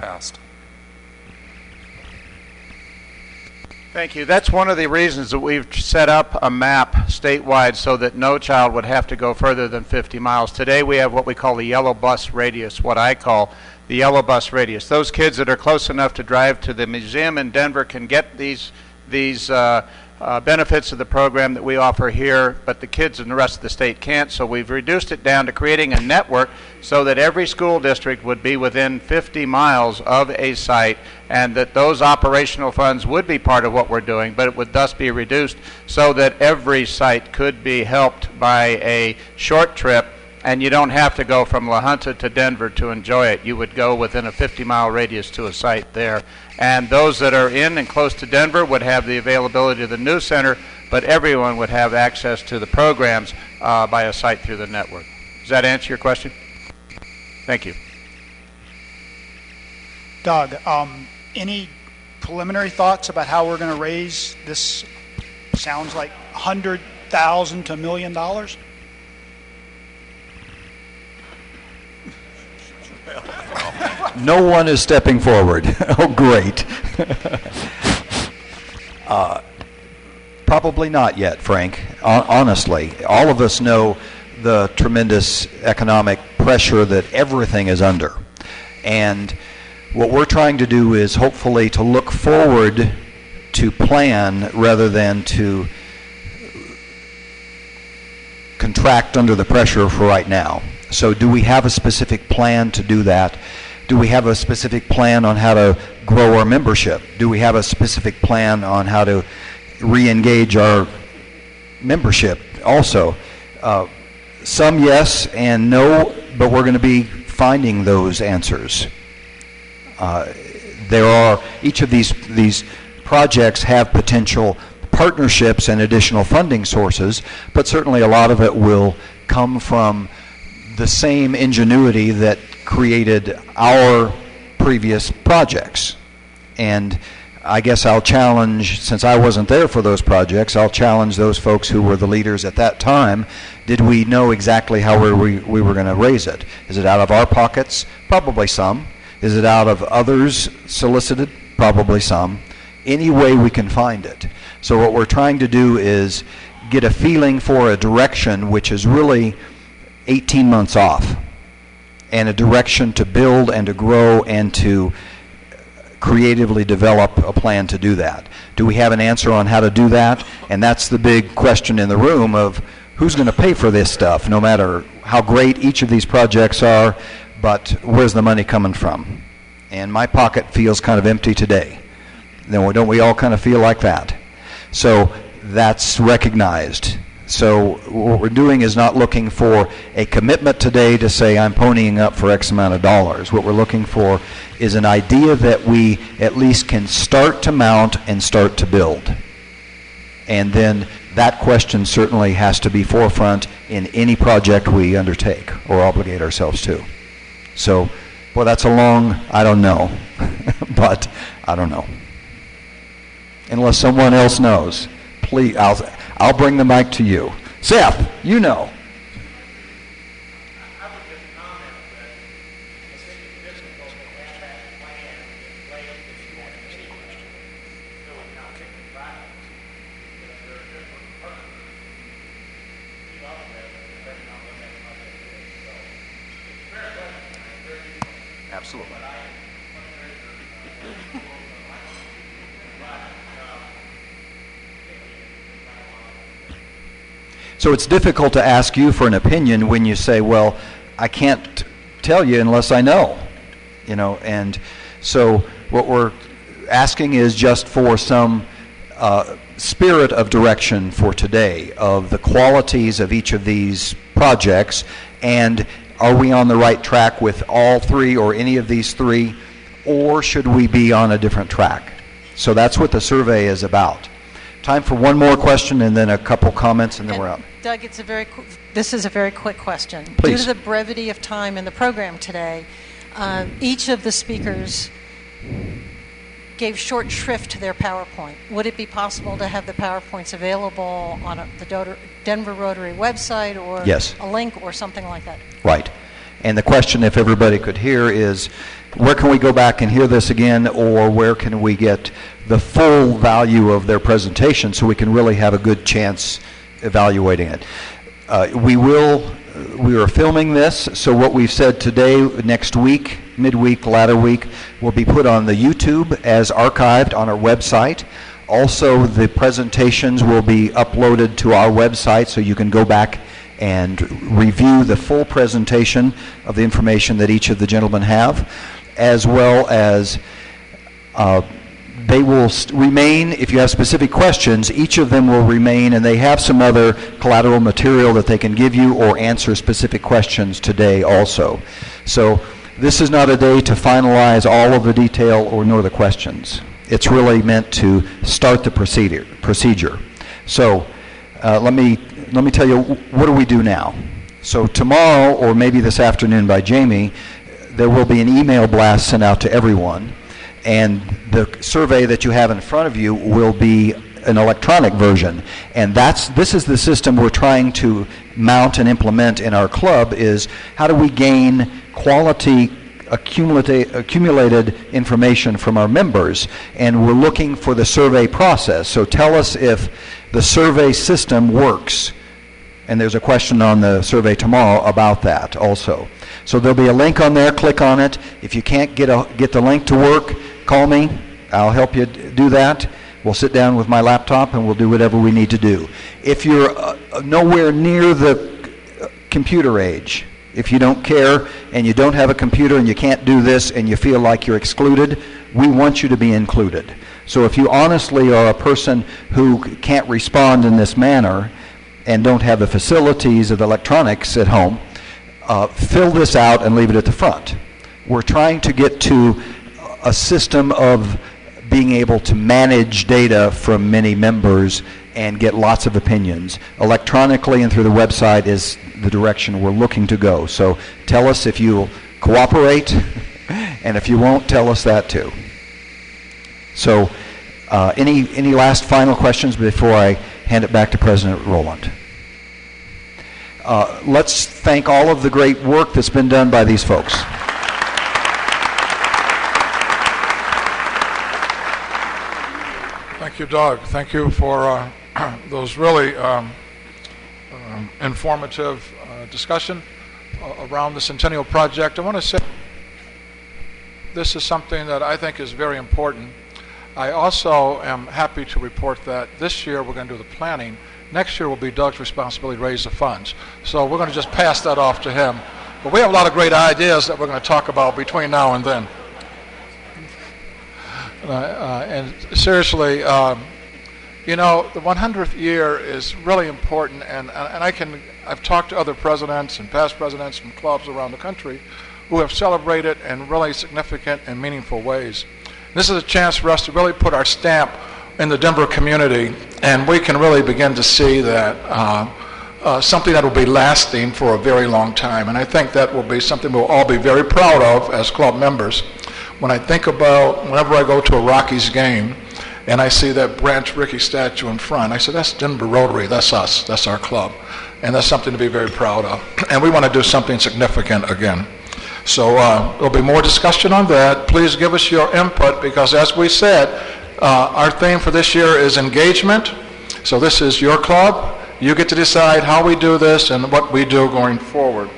passed. Thank you. That's one of the reasons that we've set up a map statewide so that no child would have to go further than 50 miles. Today we have what we call the yellow bus radius, what I call the yellow bus radius. Those kids that are close enough to drive to the museum in Denver can get these benefits of the program that we offer here, but the kids in the rest of the state can't. So we've reduced it down to creating a network so that every school district would be within 50 miles of a site, and that those operational funds would be part of what we're doing, but it would thus be reduced so that every site could be helped by a short trip, and you don't have to go from La Junta to Denver to enjoy it. You would go within a 50-mile radius to a site there. And those that are in and close to Denver would have the availability of the news center, but everyone would have access to the programs by a site through the network. Does that answer your question? Thank you. Doug, any preliminary thoughts about how we're going to raise this? Sounds like $100,000 to $1 million. No one is stepping forward. Oh, great. Probably not yet, Frank. Honestly, all of us know the tremendous economic pressure that everything is under. And what we're trying to do is hopefully to look forward to plan rather than to contract under the pressure for right now. So do we have a specific plan to do that? Do we have a specific plan on how to grow our membership? Do we have a specific plan on how to re-engage our membership also? Some yes and no, but we're going to be finding those answers. Each of these projects have potential partnerships and additional funding sources, but certainly a lot of it will come from the same ingenuity that created our previous projects. And I guess I'll challenge, since I wasn't there for those projects, I'll challenge those folks who were the leaders at that time. Did we know exactly how we were going to raise it? Is it out of our pockets? Probably some. Is it out of others solicited? Probably some. Any way we can find it. So what we're trying to do is get a feeling for a direction which is really 18 months off, and a direction to build and to grow and to creatively develop a plan to do that. Do we have an answer on how to do that? And that's the big question in the room of who's going to pay for this stuff, no matter how great each of these projects are, but where's the money coming from? And my pocket feels kind of empty today. Don't we all kind of feel like that? So that's recognized. So what we're doing is not looking for a commitment today to say I'm ponying up for X amount of dollars. What we're looking for is an idea that we at least can start to mount and start to build. And then that question certainly has to be forefront in any project we undertake or obligate ourselves to. So, well, that's a long, I don't know, but I don't know. Unless someone else knows, please, I'll bring the mic to you. Seth, you know. I would just comment that it's going to be difficult to have that plan in place if you have any really not taking practice, because there are different partners involved there depending on what that project is. So it's a fair question. I agree. Absolutely. But I So it's difficult to ask you for an opinion when you say, well, I can't tell you unless I know, and so what we're asking is just for some spirit of direction for today of the qualities of each of these projects, and are we on the right track with all three or any of these three, or should we be on a different track? So that's what the survey is about. Time for one more question and then a couple comments and then we're out. Doug, this is a very quick question. Please. Due to the brevity of time in the program today, each of the speakers gave short shrift to their PowerPoint. Would it be possible to have the PowerPoints available on the Denver Rotary website or Yes. a link or something like that? Right. And the question, if everybody could hear, is where can we go back and hear this again, or where can we get the full value of their presentation so we can really have a good chance evaluating it. We are filming this, so what we've said today, next week, midweek, latter week, will be put on the YouTube as archived on our website. Also, the presentations will be uploaded to our website so you can go back and review the full presentation of the information that each of the gentlemen have, as well as they will remain, if you have specific questions, each of them will remain, and they have some other collateral material that they can give you or answer specific questions today also. So this is not a day to finalize all of the detail or nor the questions. It's really meant to start the procedure. So let me tell you, what do we do now? So tomorrow, or maybe this afternoon by Jamie, there will be an email blast sent out to everyone, and the survey that you have in front of you will be an electronic version. And this is the system we're trying to mount and implement in our club, is how do we gain quality accumulated information from our members, and we're looking for the survey process. So tell us if the survey system works, and there's a question on the survey tomorrow about that also. So there'll be a link on there, click on it. If you can't get the link to work, call me, I'll help you do that. We'll sit down with my laptop and we'll do whatever we need to do. If you're nowhere near the computer age, if you don't care and you don't have a computer and you can't do this and you feel like you're excluded, we want you to be included. So if you honestly are a person who can't respond in this manner and don't have the facilities of the electronics at home, fill this out and leave it at the front. We're trying to get to a system of being able to manage data from many members and get lots of opinions. Electronically and through the website is the direction we're looking to go. So tell us if you'll cooperate, and if you won't, tell us that too. So any last final questions before I hand it back to President Rowland? Let's thank all of the great work that's been done by these folks. Thank you, Doug. Thank you for those really informative discussion around the Centennial Project. I want to say this is something that I think is very important. I also am happy to report that this year we're going to do the planning. Next year will be Doug's responsibility to raise the funds. So we're going to just pass that off to him. But we have a lot of great ideas that we're going to talk about between now and then. And seriously, you know, the 100th year is really important, and I've talked to other presidents and past presidents from clubs around the country who have celebrated in really significant and meaningful ways. This is a chance for us to really put our stamp in the Denver community, and we can really begin to see that something that will be lasting for a very long time. And I think that will be something we'll all be very proud of as club members. When I think about whenever I go to a Rockies game and I see that Branch Rickey statue in front, I say, that's Denver Rotary, that's us, that's our club. And that's something to be very proud of. And we want to do something significant again. So there'll be more discussion on that. Please give us your input, because as we said, our theme for this year is engagement. So this is your club. You get to decide how we do this and what we do going forward.